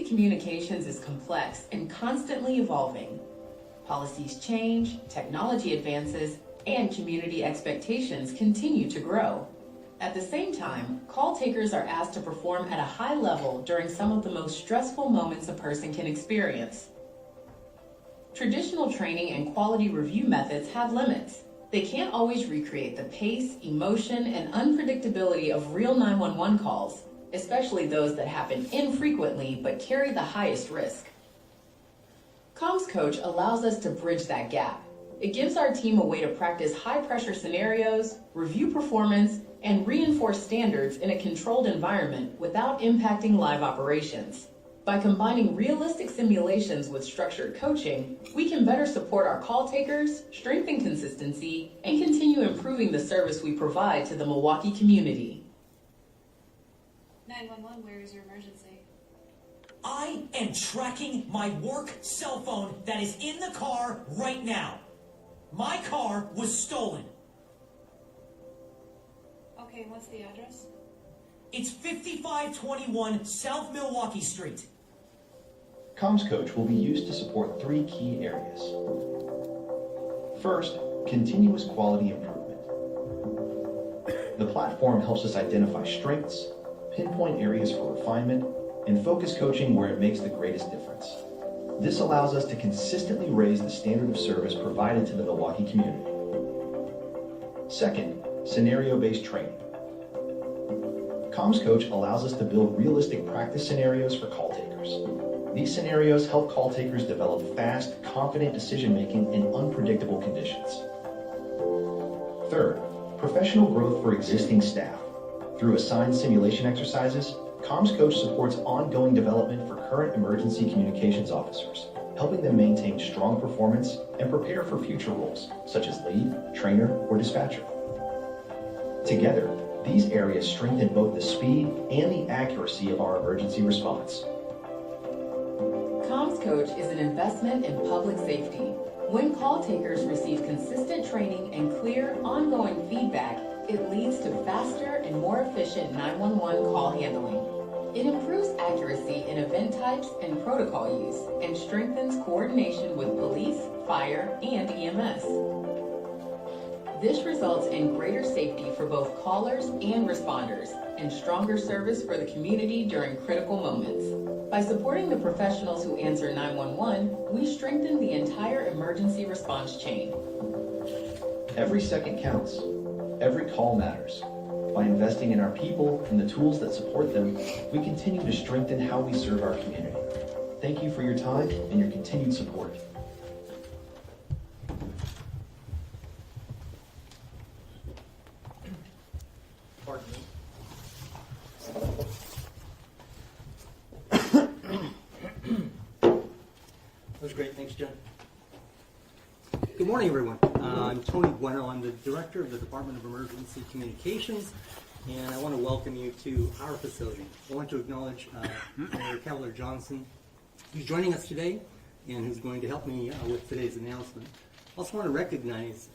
communications is complex and constantly evolving. Policies change, technology advances, and community expectations continue to grow. At the same time, call takers are asked to perform at a high level during some of the most stressful moments a person can experience. Traditional training and quality review methods have limits. They can't always recreate the pace, emotion, and unpredictability of real 911 calls, especially those that happen infrequently but carry the highest risk. Comms Coach allows us to bridge that gap. It gives our team a way to practice high-pressure scenarios, review performance, and reinforce standards in a controlled environment without impacting live operations. By combining realistic simulations with structured coaching, we can better support our call takers, strengthen consistency, and continue improving the service we provide to the Milwaukee community. 911, where is your emergency? I am tracking my work cell phone that is in the car right now. My car was stolen. Okay, what's the address? It's 5521 South Milwaukee Street. Comms Coach will be used to support 3 key areas. First, continuous quality improvement. The platform helps us identify strengths, pinpoint areas for refinement, and focus coaching where it makes the greatest difference. This allows us to consistently raise the standard of service provided to the Milwaukee community. Second, scenario-based training. Comms Coach allows us to build realistic practice scenarios for call takers. These scenarios help call takers develop fast, confident decision-making in unpredictable conditions. Third, professional growth for existing staff. Through assigned simulation exercises, Comms Coach supports ongoing development for current emergency communications officers, helping them maintain strong performance and prepare for future roles, such as lead, trainer, or dispatcher. Together, these areas strengthen both the speed and the accuracy of our emergency response. Comms Coach is an investment in public safety. When call takers receive consistent training and clear, ongoing feedback, it leads to faster and more efficient 911 call handling. It improves accuracy in event types and protocol use and strengthens coordination with police, fire, and EMS. This results in greater safety for both callers and responders and stronger service for the community during critical moments. By supporting the professionals who answer 911, we strengthen the entire emergency response chain. Every second counts. Every call matters. By investing in our people and the tools that support them, we continue to strengthen how we serve our community. Thank you for your time and your continued support. Pardon me. That was great. Thanks, Jen. Good morning, everyone. I'm Tony Bueno. I'm the Director of the Department of Emergency Communications, and I want to welcome you to our facility. I want to acknowledge Mayor Cavalier Johnson, who's joining us today and who's going to help me with today's announcement. I also want to recognize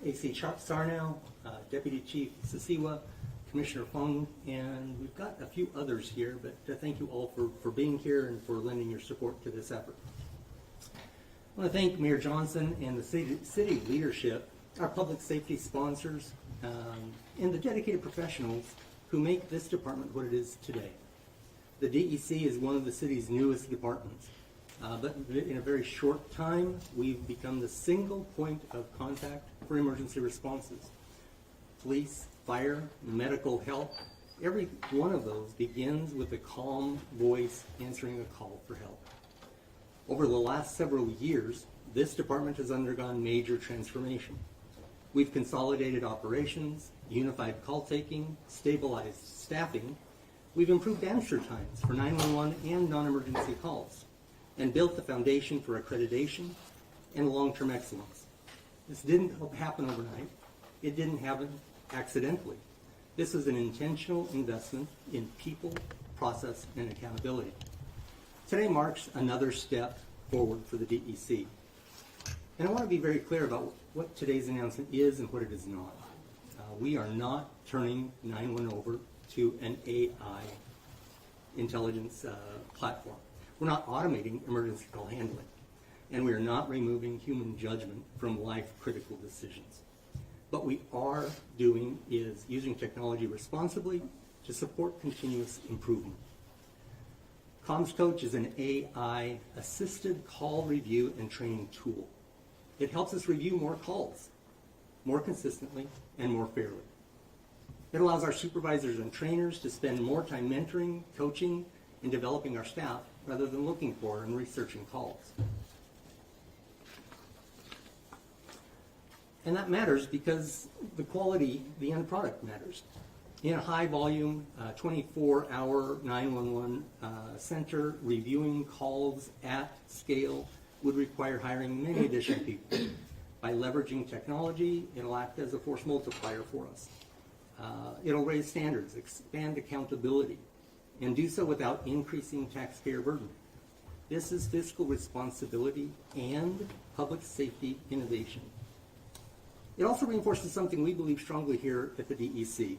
AC Sarnow, Deputy Chief Sisiwa, Commissioner Fung, and we've got a few others here, but thank you all for being here and for lending your support to this effort. I want to thank Mayor Johnson and the city leadership, our public safety sponsors, and the dedicated professionals who make this department what it is today. The DEC is one of the city's newest departments, but in a very short time, we've become the single point of contact for emergency responses. Police, fire, medical help, every one of those begins with a calm voice answering a call for help. Over the last several years, this department has undergone major transformation. We've consolidated operations, unified call taking, stabilized staffing. We've improved answer times for 911 and non-emergency calls, and built the foundation for accreditation and long-term excellence. This didn't happen overnight. It didn't happen accidentally. This is an intentional investment in people, process, and accountability. Today marks another step forward for the DEC. And I want to be very clear about what today's announcement is and what it is not. We are not turning 911 over to an AI intelligence platform. We're not automating emergency call handling, and we are not removing human judgment from life-critical decisions. What we are doing is using technology responsibly to support continuous improvement. Comms Coach is an AI-assisted call review and training tool. It helps us review more calls, more consistently, and more fairly. It allows our supervisors and trainers to spend more time mentoring, coaching, and developing our staff rather than looking for and researching calls. And that matters because the quality, the end product matters. In a high volume, 24-hour 911 center, reviewing calls at scale would require hiring many additional people. By leveraging technology, it'll act as a force multiplier for us. It'll raise standards, expand accountability, and do so without increasing taxpayer burden. This is fiscal responsibility and public safety innovation. It also reinforces something we believe strongly here at the DEC,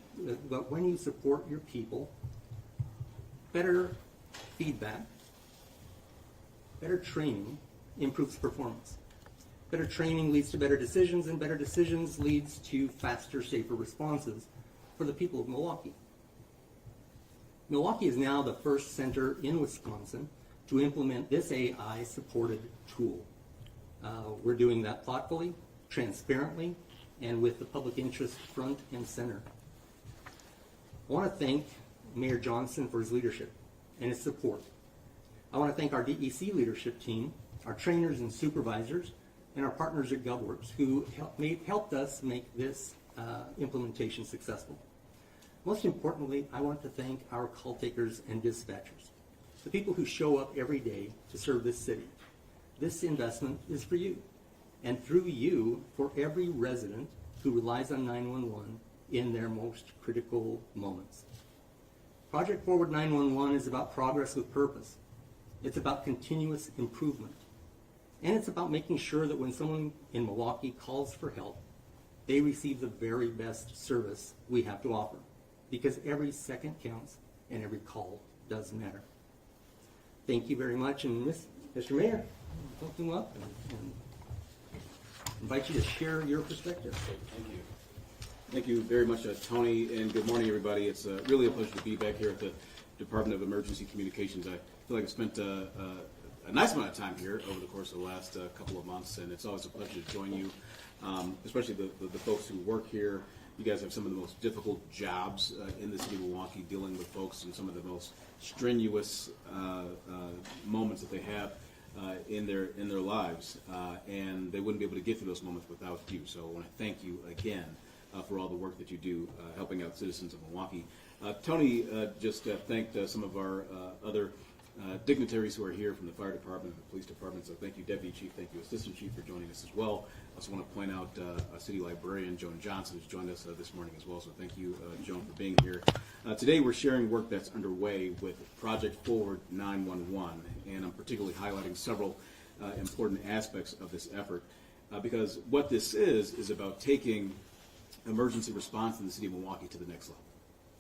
that when you support your people, better feedback, better training improves performance. Better training leads to better decisions, and better decisions leads to faster, safer responses for the people of Milwaukee. Milwaukee is now the first center in Wisconsin to implement this AI-supported tool. We're doing that thoughtfully, transparently, and with the public interest front and center. I want to thank Mayor Johnson for his leadership and his support. I want to thank our DEC leadership team, our trainers and supervisors, and our partners at GovWorks who helped us make this implementation successful. Most importantly, I want to thank our call takers and dispatchers, the people who show up every day to serve this city. This investment is for you, and through you, for every resident who relies on 911 in their most critical moments. Project Forward 911 is about progress with purpose. It's about continuous improvement. And it's about making sure that when someone in Milwaukee calls for help, they receive the very best service we have to offer. Because every second counts and every call does matter. Thank you very much. And Mr. Mayor, welcome up and invite you to share your perspective. Thank you. Thank you very much, Tony, and good morning, everybody. It's really a pleasure to be back here at the Department of Emergency Communications. I feel like I've spent a nice amount of time here over the course of the last couple of months, and it's always a pleasure to join you, especially the folks who work here. You guys have some of the most difficult jobs in the city of Milwaukee, dealing with folks in some of the most strenuous moments that they have in their lives, and they wouldn't be able to get through those moments without you. So I want to thank you again for all the work that you do helping out citizens of Milwaukee. Tony just thanked some of our other dignitaries who are here from the fire department and the police department. So thank you, Deputy Chief. Thank you, Assistant Chief, for joining us as well. I also want to point out City Librarian Joan Johnson, who's joined us this morning as well. So thank you, Joan, for being here. Today we're sharing work that's underway with Project Forward 911, and I'm particularly highlighting several important aspects of this effort because what this is about taking emergency response in the city of Milwaukee to the next level.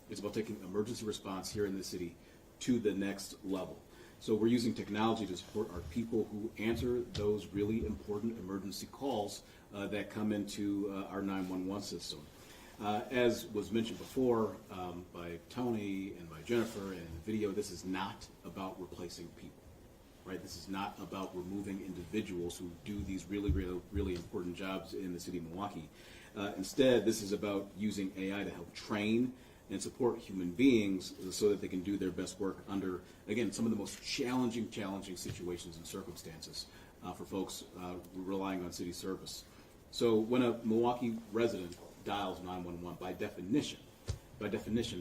It's about taking emergency response here in the city to the next level. So we're using technology to support our people who answer those really important emergency calls that come into our 911 system. As was mentioned before by Tony and by Jennifer and in the video, this is not about replacing people, right? This is not about removing individuals who do these really important jobs in the city of Milwaukee. Instead, this is about using AI to help train and support human beings so that they can do their best work under, again, some of the most challenging situations and circumstances for folks relying on city service. So when a Milwaukee resident dials 911, by definition,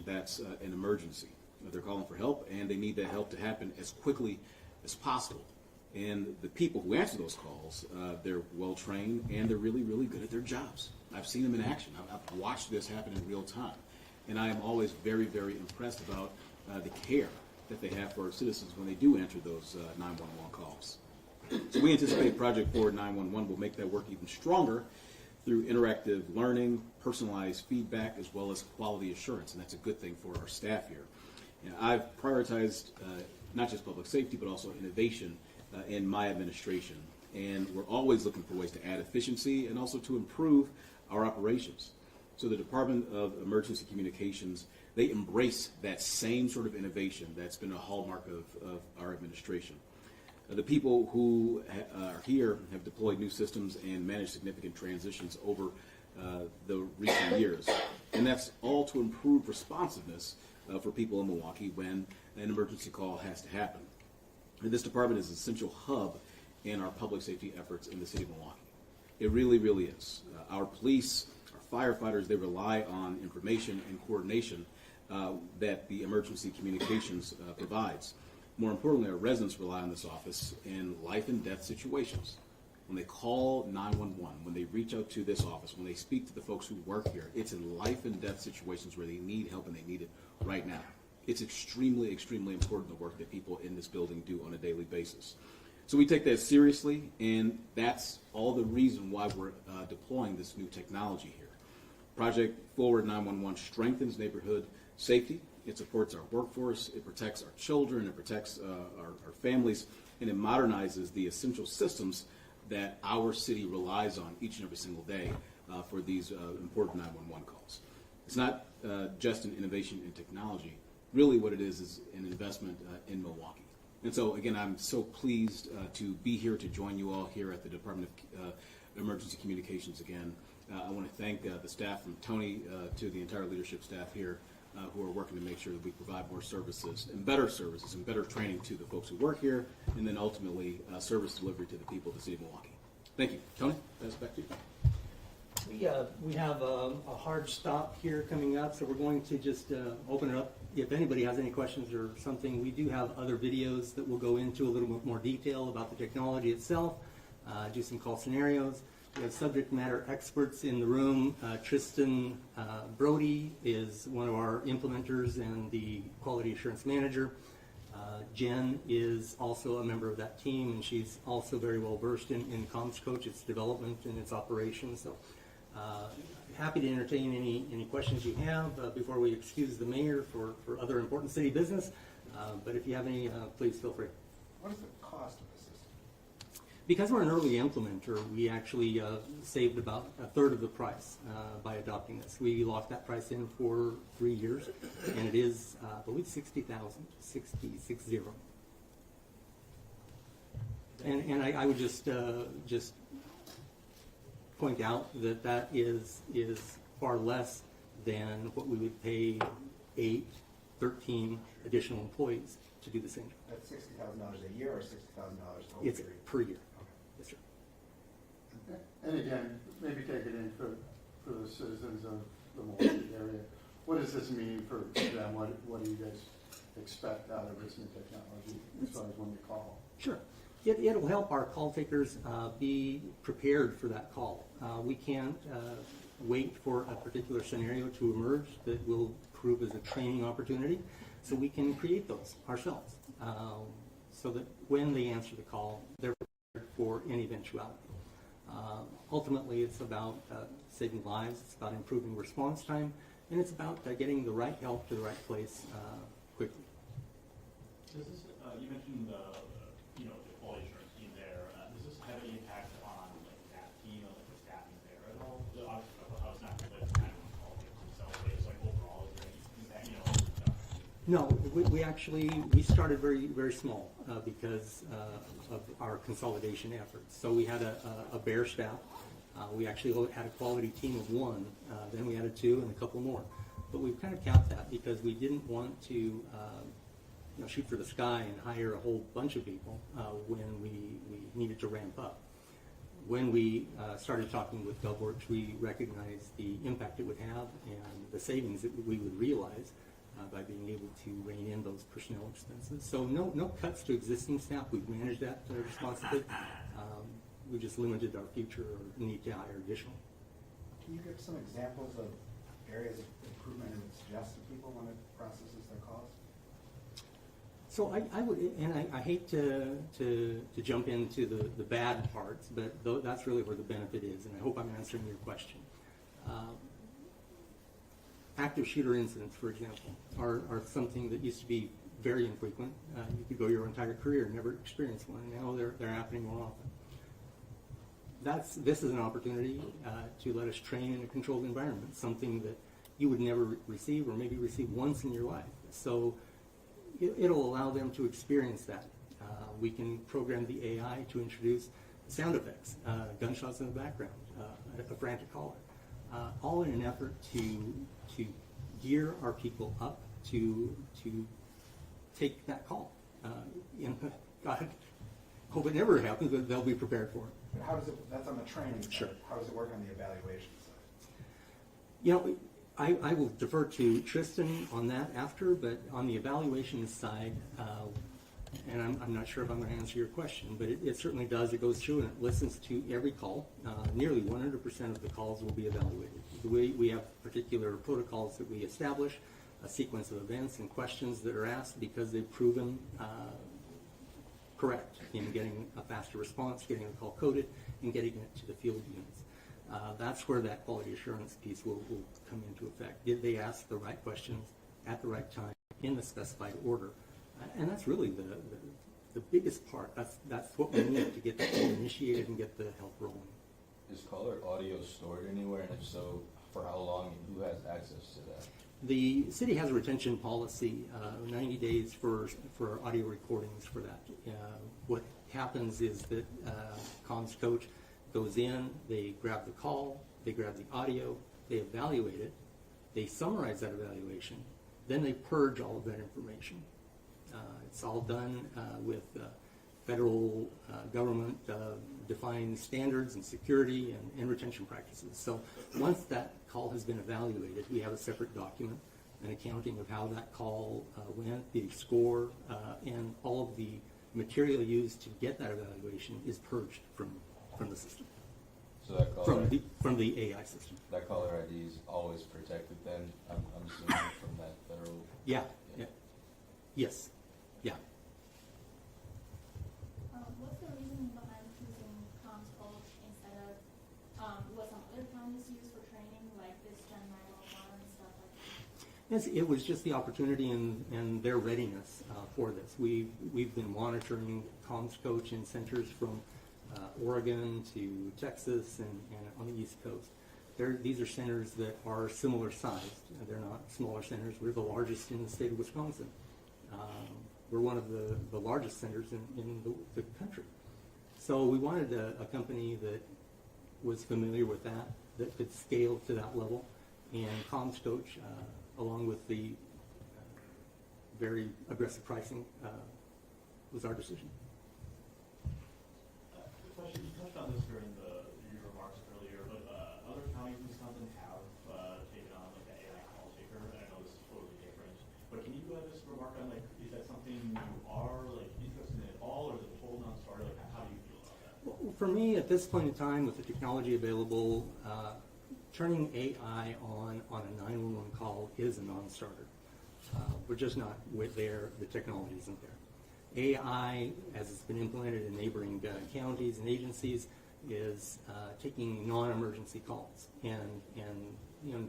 that's an emergency. They're calling for help, and they need that help to happen as quickly as possible. And the people who answer those calls, they're well-trained, and they're really good at their jobs. I've seen them in action. I've watched this happen in real time. And I am always very impressed about the care that they have for our citizens when they do answer those 911 calls. So we anticipate Project Forward 911 will make that work even stronger through interactive learning, personalized feedback, as well as quality assurance, and that's a good thing for our staff here. And I've prioritized not just public safety, but also innovation in my administration. And we're always looking for ways to add efficiency and also to improve our operations. So the Department of Emergency Communications, they embrace that same sort of innovation that's been a hallmark of our administration. The people who are here have deployed new systems and managed significant transitions over the recent years. And that's all to improve responsiveness for people in Milwaukee when an emergency call has to happen. And this department is an essential hub in our public safety efforts in the city of Milwaukee. It really, really is. Our police, our firefighters, they rely on information and coordination that the emergency communications provides. More importantly, our residents rely on this office in life and death situations. When they call 911, when they reach out to this office, when they speak to the folks who work here, it's in life and death situations where they need help and they need it right now. It's extremely, extremely important, the work that people in this building do on a daily basis. So we take that seriously, and that's all the reason why we're deploying this new technology here. Project Forward 911 strengthens neighborhood safety. It supports our workforce, it protects our children, it protects our families, and it modernizes the essential systems that our city relies on each and every single day for these important 911 calls. It's not just an innovation in technology. Really what it is an investment in Milwaukee. And so, again, I'm so pleased to be here to join you all here at the Department of Emergency Communications again. I want to thank the staff from Tony to the entire leadership staff here who are working to make sure that we provide more services and better training to the folks who work here, and then ultimately service delivery to the people of the city of Milwaukee. Thank you. Tony, pass it back to you. We have a hard stop here coming up, so we're going to just open it up. If anybody has any questions or something, we do have other videos that will go into a little bit more detail about the technology itself, do some call scenarios. We have subject matter experts in the room. Tristan Brody is one of our implementers and the quality assurance manager. Jen is also a member of that team, and she's also very well versed in Comms Coach, its development and its operations. So happy to entertain any questions you have before we excuse the mayor for other important city business. But if you have any, please feel free. What is the cost of the system? Because we're an early implementer, we actually saved about a third of the price by adopting this. We locked that price in for 3 years, and it is, I believe, $60,000, 60. And I would just point out that is far less than what we would pay 13 additional employees to do the same job. That's $60,000 a year or $60,000 over It's per year. Yes, sir. And again, maybe take it in for the citizens of the Milwaukee area. What does this mean for them? What do you guys expect out of this new technology as far as when you call? Sure. It'll help our call takers be prepared for that call. We can't wait for a particular scenario to emerge that will prove as a training opportunity, so we can create those ourselves so that when they answer the call, they're prepared for any eventuality. Ultimately, it's about saving lives, it's about improving response time, and it's about getting the right help to the right place quickly. Does this, you mentioned the quality assurance team there. Does this have any impact on that team or the staffing there at all? Obviously, it's not related to all themselves, but it's overall, is there any impact? No, we started very, very small because of our consolidation efforts. So we had a bare staff. We actually had a quality team of 1. Then we added 2 and a couple more. But we've kind of capped that because we didn't want to shoot for the sky and hire a whole bunch of people when we needed to ramp up. When we started talking with GovWorks, we recognized the impact it would have and the savings that we would realize by being able to rein in those personnel expenses. So no cuts to existing staff. We've managed that responsibly. We just limited our future need to hire additional. Can you give some examples of areas of improvement and suggest to people when it processes their calls? So I would, and I hate to jump into the bad parts, but that's really where the benefit is, and I hope I'm answering your question. Active shooter incidents, for example, are something that used to be very infrequent. You could go your entire career and never experience one, and now they're happening more often. This is an opportunity to let us train in a controlled environment, something that you would never receive or maybe receive once in your life. So it'll allow them to experience that. We can program the AI to introduce sound effects, gunshots in the background, a frantic caller, all in an effort to gear our people up to take that call. God, hope it never happens, but they'll be prepared for it. But how does it, that's on the training side. Sure. How does it work on the evaluation side? You know, I will defer to Tristan on that after, but on the evaluation side, and I'm not sure if I'm going to answer your question, but it certainly does. It goes through and it listens to every call. Nearly 100% of the calls will be evaluated. We have particular protocols that we establish, a sequence of events and questions that are asked because they've proven correct in getting a faster response, getting a call coded, and getting it to the field units. That's where that quality assurance piece will come into effect. Did they ask the right questions at the right time in the specified order? And that's really the biggest part. That's what we need to get the call initiated and get the help rolling. Is caller audio stored anywhere, and if so, for how long, and who has access to that? The city has a retention policy, 90 days for audio recordings for that. What happens is that comms coach goes in, they grab the call, they grab the audio, they evaluate it, they summarize that evaluation, then they purge all of that information. It's all done with federal government defined standards and security and retention practices. So once that call has been evaluated, we have a separate document, an accounting of how that call went, the score, and all of the material used to get that evaluation is purged from the system. So that caller, from the AI system. that caller ID is always protected then, I'm assuming, from that federal? Yeah. Yes. Yeah. What's the reason behind choosing comms coach instead of what some other counties use for training, like this Gen 911 and stuff like that? Yes, it was just the opportunity and their readiness for this. We've been monitoring comms coach in centers from Oregon to Texas and on the East Coast. These are centers that are similar sized. They're not smaller centers. We're the largest in the state of Wisconsin. We're one of the largest centers in the country. So we wanted a company that was familiar with that could scale to that level. And comms coach, along with the very aggressive pricing, was our decision. Question, you touched on this during your remarks earlier, but other counties in Wisconsin have taken on like the AI call taker, and I know this is totally different. But can you just remark on is that something you are interested in at all, or is it a whole non-starter? How do you feel about that? Well, for me, at this point in time, with the technology available, turning AI on a 911 call is a non-starter. We're just not there. The technology isn't there. AI, as it's been implemented in neighboring counties and agencies, is taking non-emergency calls, and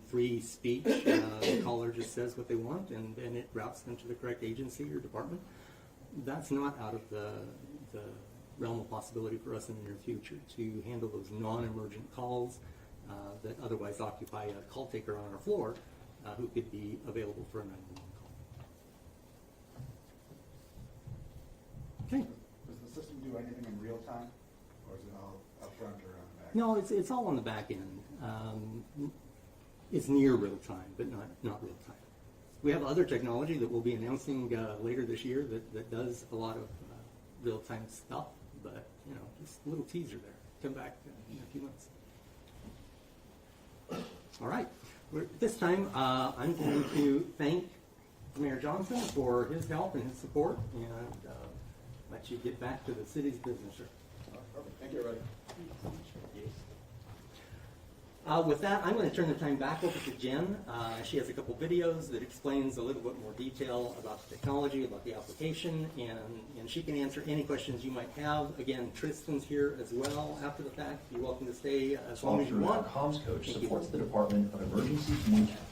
free speech. The caller just says what they want, and then it routes them to the correct agency or department. That's not out of the realm of possibility for us in the near future to handle those non-emergent calls that otherwise occupy a call taker on our floor who could be available for a 911 call. Okay. Does the system do anything in real time, or is it all up front or on the back? No, it's all on the back end. It's near real time, but not real time. We have other technology that we'll be announcing later this year that does a lot of real time stuff, but just a little teaser there. Come back in a few months. All right. This time, I'm going to thank Mayor Johnson for his help and his support, and let you get back to the city's business, sir. Perfect. Thank you, everybody. With that, I'm going to turn the time back over to Jen. She has a couple videos that explains a little bit more detail about the technology, about the application, and she can answer any questions you might have. Again, Tristan's here as well after the fact. You're welcome to stay as long as you want. Comms coach Thank supports you. the Department of Emergency Communications.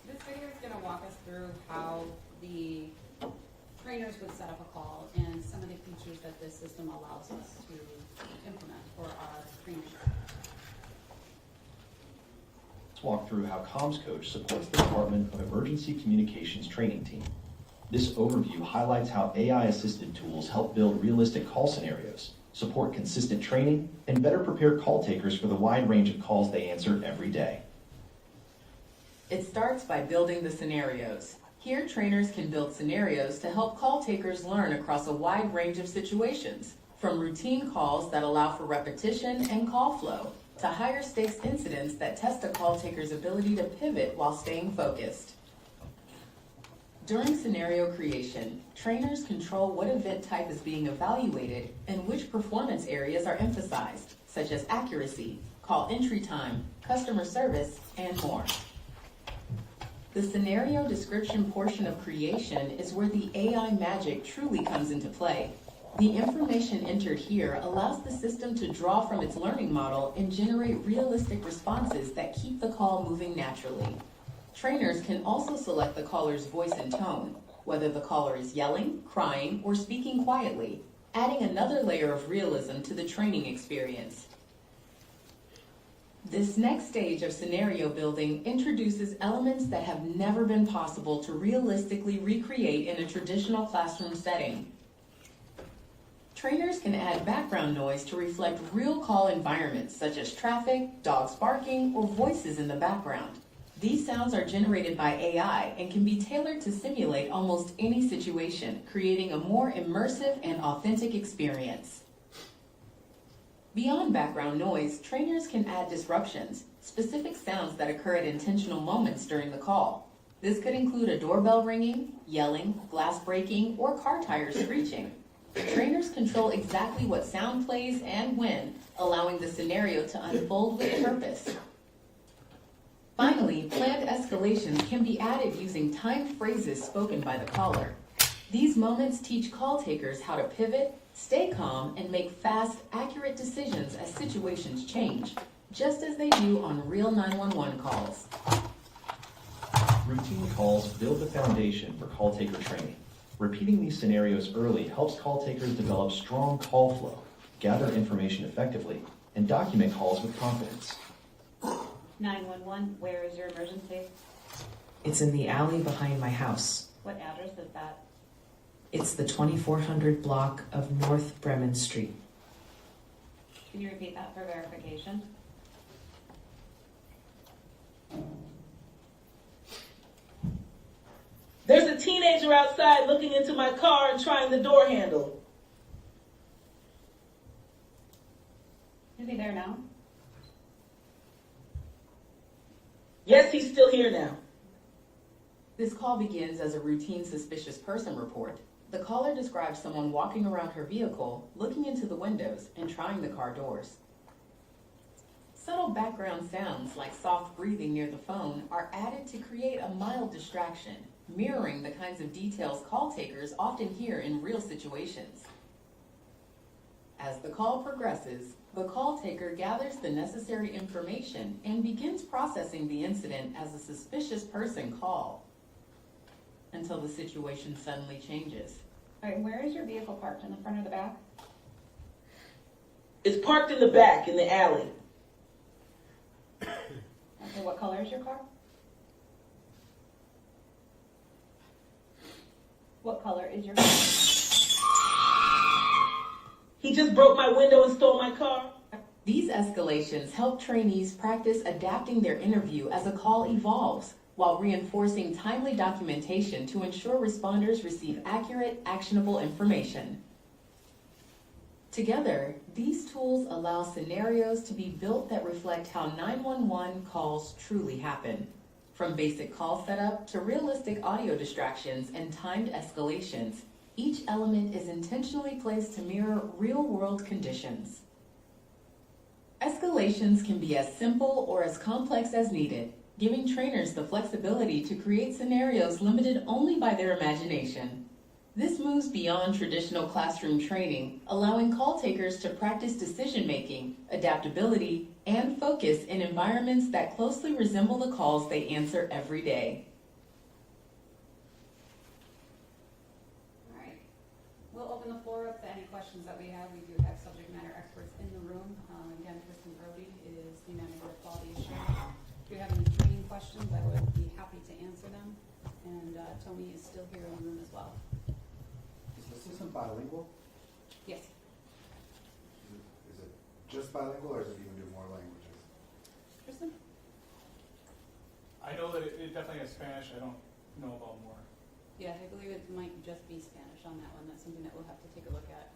This video is going to walk us through through how the trainers would set up a call and some of the features that this system allows us to implement for our training. Let's walk through how Comms Coach supports the Department of Emergency Communications training team. This overview highlights how AI-assisted tools help build realistic call scenarios, support consistent training, and better prepare call takers for the wide range of calls they answer every day. It starts by building the scenarios. Here, trainers can build scenarios to help call takers learn across a wide range of situations, from routine calls that allow for repetition and call flow, to higher stakes incidents that test a call taker's ability to pivot while staying focused. During scenario creation, trainers control what event type is being evaluated and which performance areas are emphasized, such as accuracy, call entry time, customer service, and more. The scenario description portion of creation is where the AI magic truly comes into play. The information entered here allows the system to draw from its learning model and generate realistic responses that keep the call moving naturally. Trainers can also select the caller's voice and tone, whether the caller is yelling, crying, or speaking quietly, adding another layer of realism to the training experience. This next stage of scenario building introduces elements that have never been possible to realistically recreate in a traditional classroom setting. Trainers can add background noise to reflect real call environments such as traffic, dogs barking, or voices in the background. These sounds are generated by AI and can be tailored to simulate almost any situation, creating a more immersive and authentic experience. Beyond background noise, trainers can add disruptions, specific sounds that occur at intentional moments during the call. This could include a doorbell ringing, yelling, glass breaking, or car tires screeching. Trainers control exactly what sound plays and when, allowing the scenario to unfold with purpose. Finally, planned escalations can be added using timed phrases spoken by the caller. These moments teach call takers how to pivot, stay calm, and make fast, accurate decisions as situations change, just as they do on real 911 calls. Routine calls build the foundation for call taker training. Repeating these scenarios early helps call takers develop strong call flow, gather information effectively, and document calls with confidence. 911, where is your emergency? It's in the alley behind my house. What address is that? It's the 2400 block of North Bremen Street. Can you repeat that for verification? There's a teenager outside looking into my car and trying the door handle. Is he there now? Yes, he's still here now. This call begins as a routine suspicious person report. The caller describes someone walking around her vehicle, looking into the windows, and trying the car doors. Subtle background sounds like soft breathing near the phone are added to create a mild distraction, mirroring the kinds of details call takers often hear in real situations. As the call progresses, the call taker gathers the necessary information and begins processing the incident as a suspicious person call, until the situation suddenly changes. All right, where is your vehicle parked, in the front or the back? It's parked in the back, in the alley. Okay, what color is your car? What color is your car? He just broke my window and stole my car. These escalations help trainees practice adapting their interview as a call evolves, while reinforcing timely documentation to ensure responders receive accurate, actionable information. Together, these tools allow scenarios to be built that reflect how 911 calls truly happen. From basic call setup to realistic audio distractions and timed escalations, each element is intentionally placed to mirror real-world conditions. Escalations can be as simple or as complex as needed, giving trainers the flexibility to create scenarios limited only by their imagination. This moves beyond traditional classroom training, allowing call takers to practice decision-making, adaptability, and focus in environments that closely resemble the calls they answer every day. questions that we have, we do have subject matter experts in the room. Again, Kristen Brody is the manager of quality assurance. If you have any training questions, I would be happy to answer them. And Tony is still here in the room as well. Is the system bilingual? Yes. Is it just bilingual, or does it even do more languages? Kristen? I know that it definitely has Spanish. I don't know about more. Yeah, I believe it might just be Spanish on that one. That's something that we'll have to take a look at.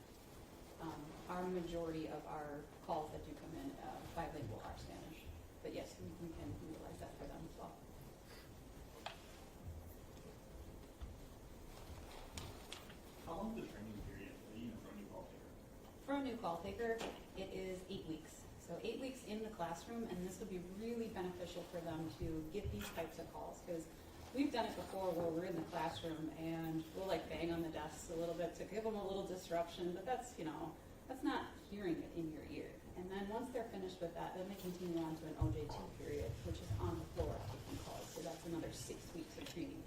Our majority of our calls that do come in bilingual are Spanish. But yes, we can utilize that for them as well. How long is the training period, even for a new call taker? For a new call taker, it is 8 weeks. So 8 weeks in the classroom, and this would be really beneficial for them to get these types of calls, because we've done it before where we're in the classroom and we'll like bang on the desks a little bit to give them a little disruption, but that's, that's not hearing it in your ear. And then once they're finished with that, then they continue on to an OJT period, which is on the floor taking calls. So that's another 6 weeks of training.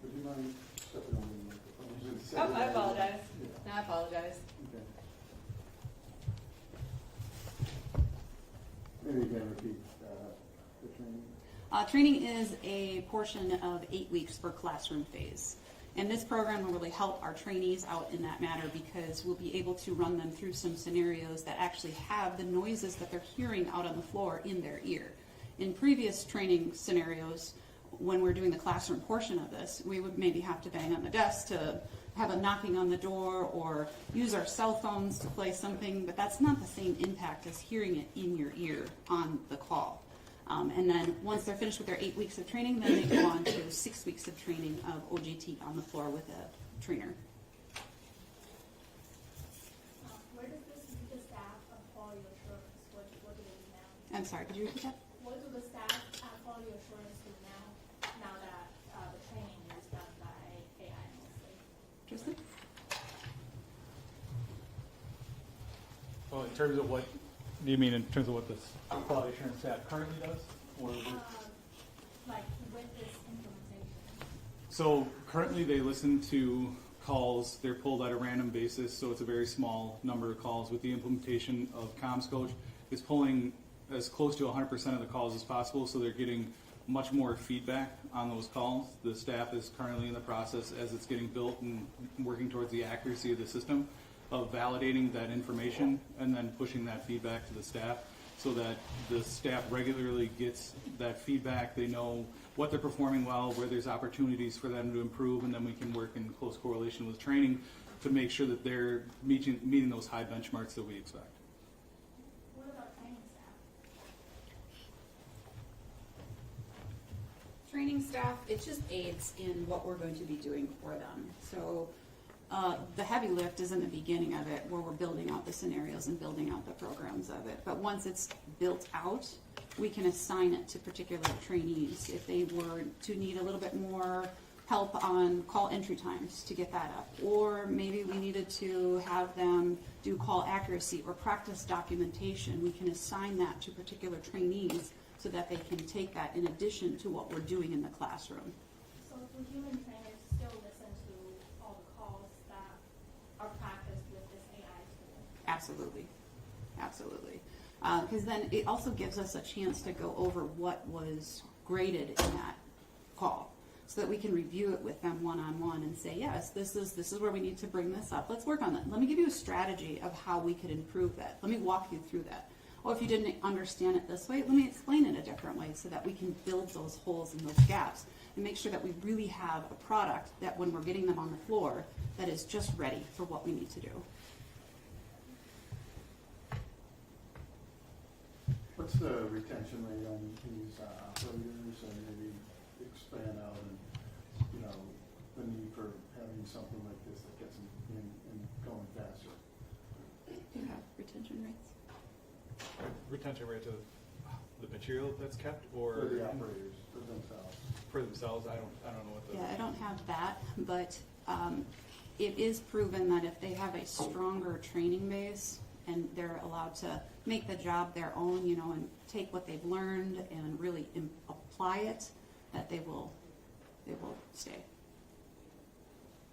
Would you mind stepping on the microphone? Oh, I apologize. No, I apologize. Okay. Maybe you can repeat the training. Training is a portion of 8 weeks for classroom phase. And this program will really help our trainees out in that matter, because we'll be able to run them through some scenarios that actually have the noises that they're hearing out on the floor in their ear. In previous training scenarios, when we're doing the classroom portion of this, we would maybe have to bang on the desk to have a knocking on the door or use our cell phones to play something, but that's not the same impact as hearing it in your ear on the call. And then once they're finished with their 8 weeks of training, then they go on to 6 weeks of training of OJT on the floor with a trainer. Where does this leave the staff of quality assurance? What do they do now? I'm sorry, could you repeat that? What do the staff at quality assurance do now that the training is done by AI mostly? Tristan? Well, in terms of what, do you mean in terms of what this quality assurance staff currently does? Or Like with this implementation? So currently they listen to calls, they're pulled at a random basis, so it's a very small number of calls. With the implementation of Comms Coach, it's pulling as close to 100% of the calls as possible, so they're getting much more feedback on those calls. The staff is currently in the process, as it's getting built and working towards the accuracy of the system, of validating that information and then pushing that feedback to the staff, so that the staff regularly gets that feedback. They know what they're performing well, where there's opportunities for them to improve, and then we can work in close correlation with training to make sure that they're meeting those high benchmarks that we expect. What about training staff? Training staff, it just aids in what we're going to be doing for them. So the heavy lift is in the beginning of it, where we're building out the scenarios and building out the programs of it. But once it's built out, we can assign it to particular trainees. If they were to need a little bit more help on call entry times to get that up, or maybe we needed to have them do call accuracy or practice documentation, we can assign that to particular trainees so that they can take that in addition to what we're doing in the classroom. So do human trainers still listen to all the calls that are practiced with this AI tool? Absolutely, absolutely. Because then it also gives us a chance to go over what was graded in that call, so that we can review it with them one-on-one and say, yes, this is where we need to bring this up. Let's work on that. Let me give you a strategy of how we could improve that. Let me walk you through that. Or if you didn't understand it this way, let me explain it a different way, so that we can build those holes and those gaps and make sure that we really have a product that when we're getting them on the floor, that is just ready for what we need to do. What's the retention rate on these operators, and maybe expand out and, the need for having something like this that gets them in and going faster? Do you have retention rates? retention rate of the material that's kept, or For the operators, for themselves. For themselves, I don't know what the. Yeah, I don't have that, but it is proven that if they have a stronger training base and they're allowed to make the job their own, and take what they've learned and really apply it, that they will stay.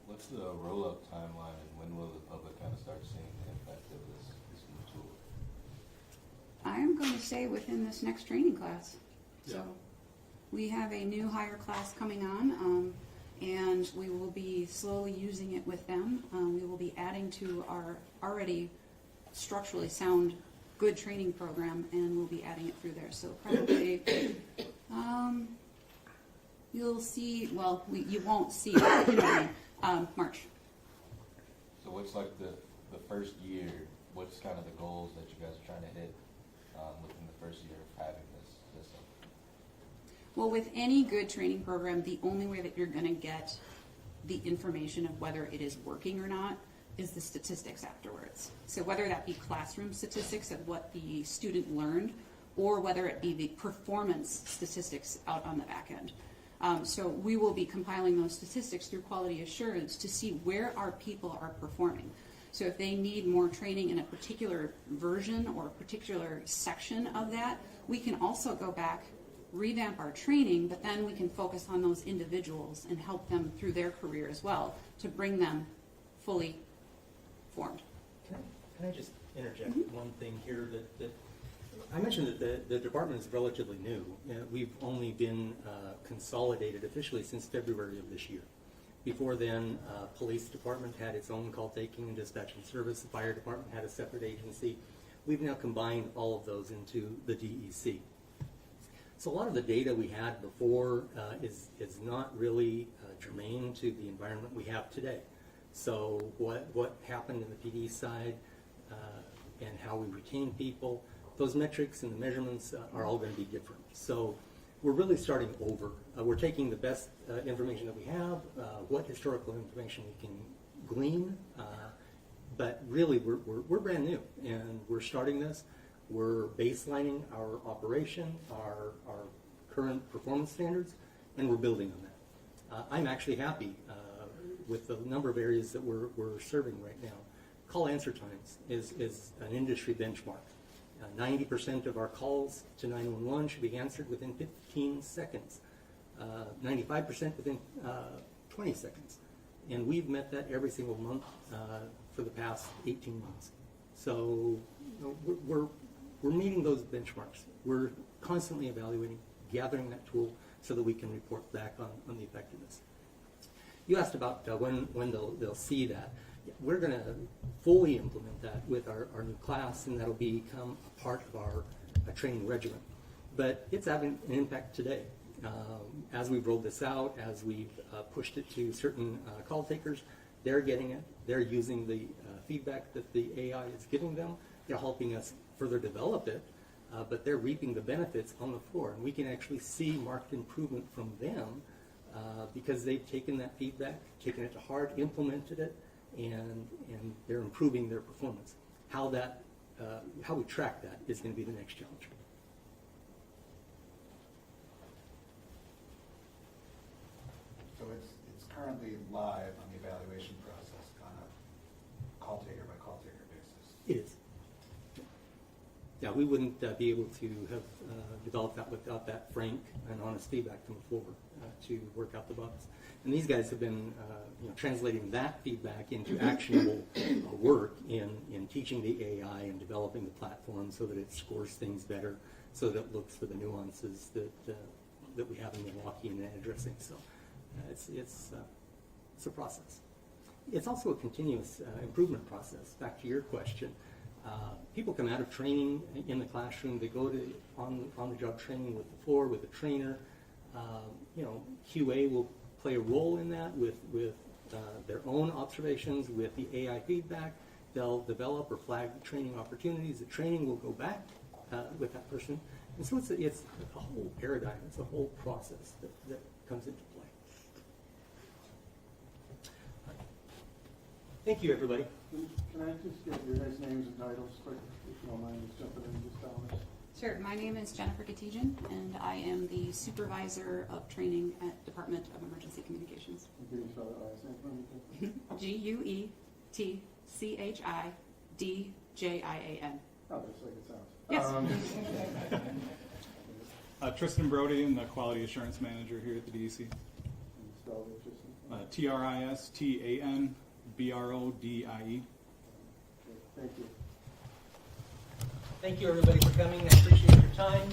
What's the roll-up timeline, and when will the public say, within this next training class. Yeah. So we have a new hire class coming on, and we will be slowly using it with them. We will be adding to our already structurally sound, good training program, and we'll be adding it through there. So probably, you'll see, well, you won't see it, you know what I mean, March. So what's like the first year, what's kind of the goals that you guys are trying to hit within the first year of having this system? Well, with any good training program, the only way that you're going to get the information of whether it is working or not is the statistics afterwards. So whether that be classroom statistics of what the student learned, or whether it be the performance statistics out on the back end. So we will be compiling those statistics through quality assurance to see where our people are performing. So if they need more training in a particular version or a particular section of that, we can also go back, revamp our training, but then we can focus on those individuals and help them through their career as well to bring them fully formed. Can I just interject one thing here that I mentioned that the department is relatively new. We've only been consolidated officially since February of this year. Before then, police department had its own call taking and dispatching service. The fire department had a separate agency. We've now combined all of those into the DEC. So a lot of the data we had before is not really germane to the environment we have today. So what happened in the PD side and how we retain people, those metrics and the measurements are all going to be different. So we're really starting over. We're taking the best information that we have, what historical information we can glean, but really we're brand new and we're starting this. We're baselining our operation, our current performance standards, and we're building on that. I'm actually happy with the number of areas that we're serving right now. Call answer times is an industry benchmark. 90% of our calls to 911 should be answered within 15 seconds. 95% within 20 seconds. And we've met that every single month for the past 18 months. So we're meeting those benchmarks. We're constantly evaluating, gathering that tool so that we can report back on the effectiveness. You asked about when they'll see that. We're going to fully implement that with our new class, and that'll become a part of our training regimen. But it's having an impact today. As we've rolled this out, as we've pushed it to certain call takers, they're getting it. They're using the feedback that the AI is giving them. They're helping us further develop it, but they're reaping the benefits on the floor. And we can actually see marked improvement from them because they've taken that feedback, taken it to heart, implemented it, and they're improving their performance. How we track that is going to be the next challenge. So it's currently live on the evaluation process on a call taker by call taker basis. It is. Yeah, we wouldn't be able to have developed that without that frank and honest feedback from the floor to work out the bugs. And these guys have been translating that feedback into actionable work in teaching the AI and developing the platform so that it scores things better, so that it looks for the nuances that we have in Milwaukee and addressing. So it's a process. It's also a continuous improvement process. Back to your question. People come out of training in the classroom. They go to on-the-job training with the floor, with the trainer. QA will play a role in that with their own observations, with the AI feedback. They'll develop or flag the training opportunities. The training will go back with that person. And so it's a whole paradigm. It's a whole process that comes into play. Thank you, everybody. Can I just get your guys' names and titles quick, if you don't mind just jumping in and just telling us? Sure. My name is Jennifer Katijan, and I am the supervisor of training at Department of Emergency Communications. Can you spell that last name for me, please? Guettidijan. Oh, just like it sounds. Yes. Tristan Brody, I'm the Quality Assurance Manager here at the DEC. Can you spell it, Tristan? TRISTAN BRODIE. Thank you. Thank you, everybody, for coming. I appreciate your time.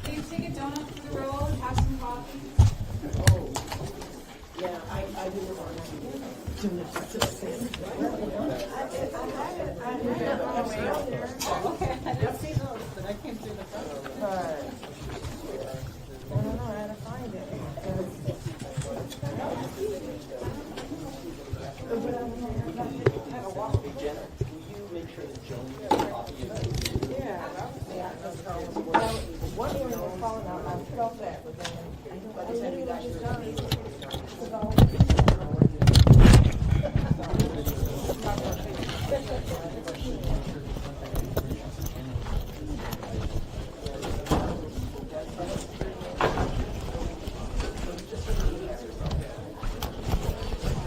Please take a donut for the roll and have some coffee. Yeah, I do the one. Okay, I didn't see those, but I came through the front.